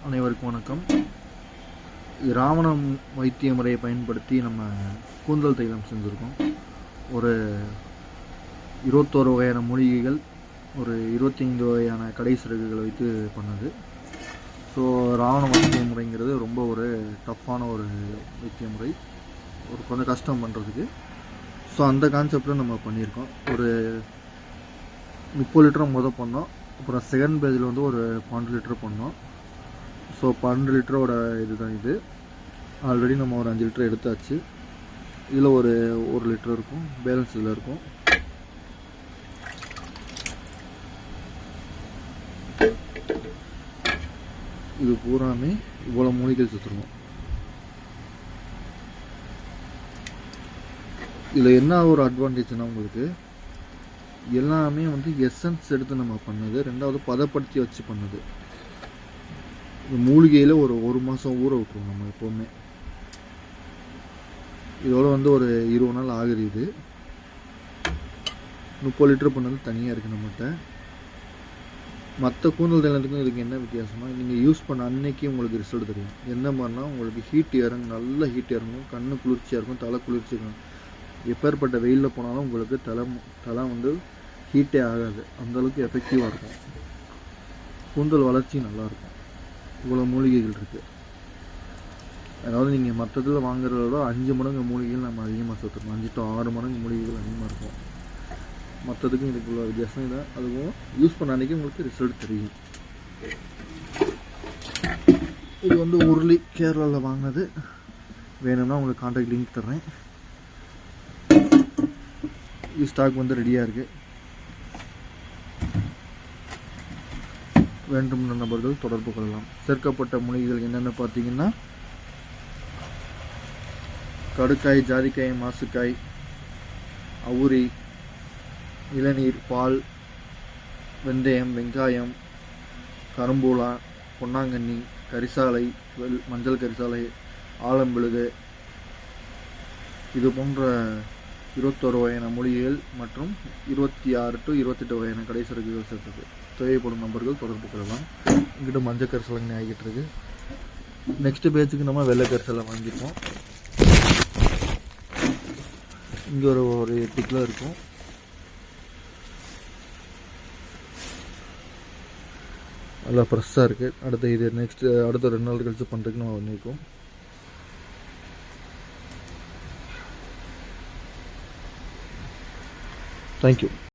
அனைவருக்கும் வணக்கம். ராவணம் வைத்திய முறையை பயன்படுத்தி நம்ம கூந்தல் தைலம் செஞ்சுருக்கோம். ஒரு 21 வகையான மூலிகைகள், ஒரு 25 வகையான கடை சிறகுகளை வைத்து பண்ணது. ஸோ ராவண வைத்திய முறைங்கிறது ரொம்ப ஒரு டஃப்பான ஒரு வைத்திய முறை, ஒரு கொஞ்சம் கஷ்டம் பண்ணுறதுக்கு. ஸோ அந்த கான்செப்டில் நம்ம பண்ணியிருக்கோம். ஒரு 30 லிட்டர் பண்ணோம். அப்புறம் செகண்ட் பேஜில் வந்து ஒரு 12 லிட்டர் பண்ணோம். ஸோ 12 லிட்டரோட இதுதான் இது. ஆல்ரெடி நம்ம ஒரு 5 லிட்டர் எடுத்தாச்சு. இதில் ஒரு 1 லிட்டர் இருக்கும், பேலன்ஸ் இதில் இருக்கும். இது பூராமே இவ்வளோ மூலிகைகள் சுற்றுருவோம். இதில் என்ன ஒரு அட்வான்டேஜ்னா, உங்களுக்கு எல்லாமே வந்து எசன்ஸ் எடுத்து நம்ம பண்ணது, ரெண்டாவது பதப்படுத்தி வச்சு பண்ணது. மூலிகையில் ஒரு மாதம் ஊற விட்டுருவோம் நம்ம எப்போவுமே. இதோட வந்து ஒரு 20 நாள் ஆகுது. இது 30 லிட்டர் பண்ணது தனியாக இருக்குது நம்மகிட்ட. மற்ற கூந்தல் தைலத்துக்கும் இதுக்கு என்ன வித்தியாசமா, நீங்கள் யூஸ் பண்ண அன்னைக்கு உங்களுக்கு ரிசல்ட் தெரியும். என்ன மாதிரினா, உங்களுக்கு ஹீட் இறங்கும், நல்ல ஹீட் இறங்கும், கண்ணு குளிர்ச்சியாக இருக்கும், தலை குளிர்ச்சி இருக்கும். எப்பேற்பட்ட வெயிலில் போனாலும் உங்களுக்கு தலை வந்து ஹீட்டே ஆகாது. அந்தளவுக்கு எஃபெக்டிவாக இருக்கும். கூந்தல் வளர்ச்சி நல்லாயிருக்கும். இவ்வளோ மூலிகைகள் இருக்குது. அதாவது நீங்கள் மற்றதில் வாங்குறத விட 5 மடங்கு மூலிகைகள் நம்ம அதிகமாக சேர்த்துருக்கோம். 5 to 6 மடங்கு மூலிகைகள் அதிகமாக இருக்கும். மற்றதுக்கும் இதுக்கு உள்ள வித்தியாசம் இல்லை. அதுவும் யூஸ் பண்ண அன்றைக்கி உங்களுக்கு ரிசல்ட் தெரியும். இது வந்து உருளி கேரளாவில் வாங்கினது. வேணும்னா உங்களுக்கு கான்டாக்ட் லிங்க் தர்றேன். இது ஸ்டாக் வந்து ரெடியாக இருக்குது. வேண்டும் நபர்கள் தொடர்பு கொள்ளலாம். சேர்க்கப்பட்ட மூலிகைகள் என்னென்னு பார்த்தீங்கன்னா, கடுக்காய், ஜாதிக்காய், மாசுக்காய், அவுரி, இளநீர், பால், வெந்தயம், வெங்காயம், கரும்பூலா, பொன்னாங்கண்ணி, கரிசாலை, மஞ்சள் கரிசாலை, ஆலம்பிழுகு, இது போன்ற 21 வகையான மூலிகைகள் மற்றும் 26 to 28 வகையான கடை சரக்குகள் சேர்த்தது. தேவைப்படும் நபர்கள் தொடர்பு கொள்ளலாம். இங்கிட்ட மஞ்சள் கரிசலங்கண்ணி ஆகிட்டு இருக்கு. நெக்ஸ்ட் பேஜுக்கு நம்ம வெள்ளை கரிசலை வாங்கிப்போம். இங்கே ஒரு 8 கிலோ இருக்கும். நல்லா ஃப்ரெஷ்ஷாக இருக்குது. அடுத்து இது அடுத்த 2 நாள் கழிச்சு பண்ணுறதுக்கு நம்ம பண்ணியிருக்கோம். தேங்க்யூ.